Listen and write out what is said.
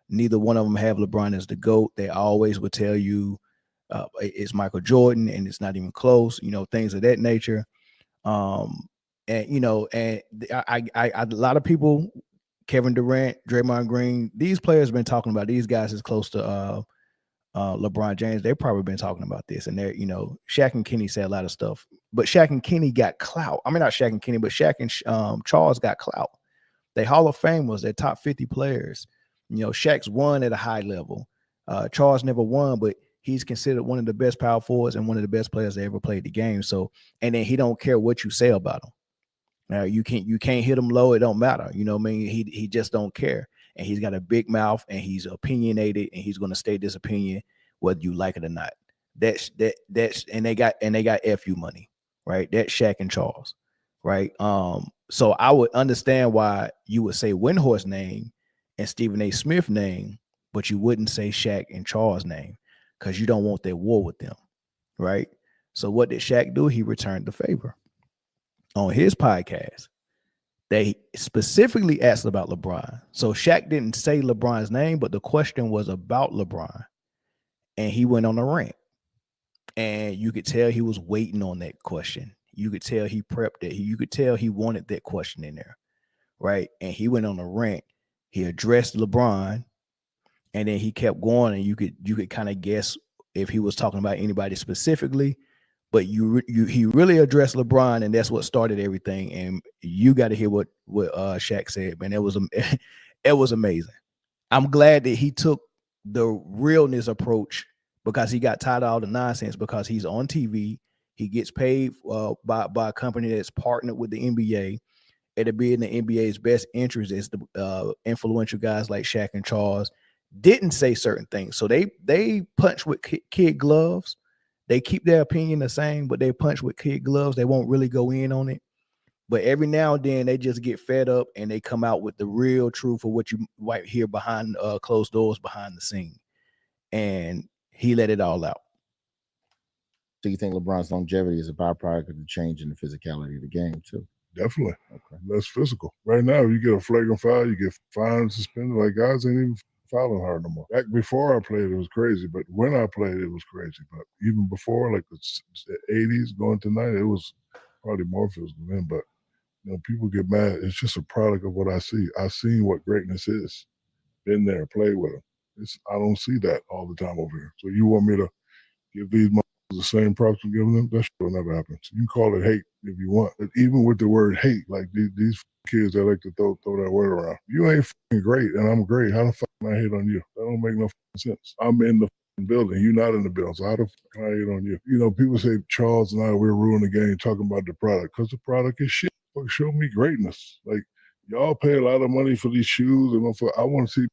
Neither one of them have LeBron as the GOAT. They always would tell you it's Michael Jordan and it's not even close, things of that nature. And a lot of people, Kevin Durant, Draymond Green, these players have been talking about these guys as close to LeBron James. They've probably been talking about this, and they're, Shaq and Kenny said a lot of stuff, but Shaq and Kenny got clout. I mean, not Shaq and Kenny, but Shaq and Charles got clout. They Hall of Famers, they're top 50 players. Shaq's won at a high level. Charles never won, but he's considered one of the best power forwards and one of the best players that ever played the game. So, and then he don't care what you say about him. Now you can't hit him low. It don't matter. You know what I mean? He just don't care. And he's got a big mouth and he's opinionated and he's going to state this opinion whether you like it or not. That's and they got FU money, right? That's Shaq and Charles, right? So I would understand why you would say Windhorst name and Stephen A. Smith name, but you wouldn't say Shaq and Charles name because you don't want that war with them, right? So what did Shaq do? He returned the favor. On his podcast, they specifically asked about LeBron. So Shaq didn't say LeBron's name, but the question was about LeBron. And he went on a rant. And you could tell he was waiting on that question. You could tell he prepped it. You could tell he wanted that question in there, right? And he went on a rant. He addressed LeBron, and then he kept going, and you could kind of guess if he was talking about anybody specifically. But he really addressed LeBron, and that's what started everything. And you got to hear what Shaq said, man. It was amazing. I'm glad that he took the realness approach because he got tired of all the nonsense. Because he's on TV, he gets paid by a company that's partnered with the NBA. It'll be in the NBA's best interest as the influential guys like Shaq and Charles didn't say certain things, so they punch with kid gloves. They keep their opinion the same, but they punch with kid gloves. They won't really go in on it. But every now and then, they just get fed up and they come out with the real truth of what you might hear behind closed doors, behind the scene. And he let it all out. So you think LeBron's longevity is a byproduct of the change in the physicality of the game, too? Definitely. Okay. Less physical. Right now, you get a flagrant foul, you get fined, suspended. Like, guys ain't even fouling hard no more. Back before I played, it was crazy, but when I played, it was crazy. But even before, like the 80s going to 90s, it was probably more physical then. But people get mad. It's just a product of what I see. I've seen what greatness is. Been there, played with them. I don't see that all the time over here. So you want me to give these the same props I'm giving them? That shit will never happen. So you can call it hate if you want. But even with the word hate, like these kids that like to throw that word around. You ain't fucking great, and I'm great. How the fuck can I hate on you? That don't make no sense. I'm in the building. You're not in the building. So how the fuck can I hate on you? People say Charles and I, we're ruining the game talking about the product because the product is shit. Fuck, show me greatness. Like, y'all pay a lot of money for these shoes, and I want to see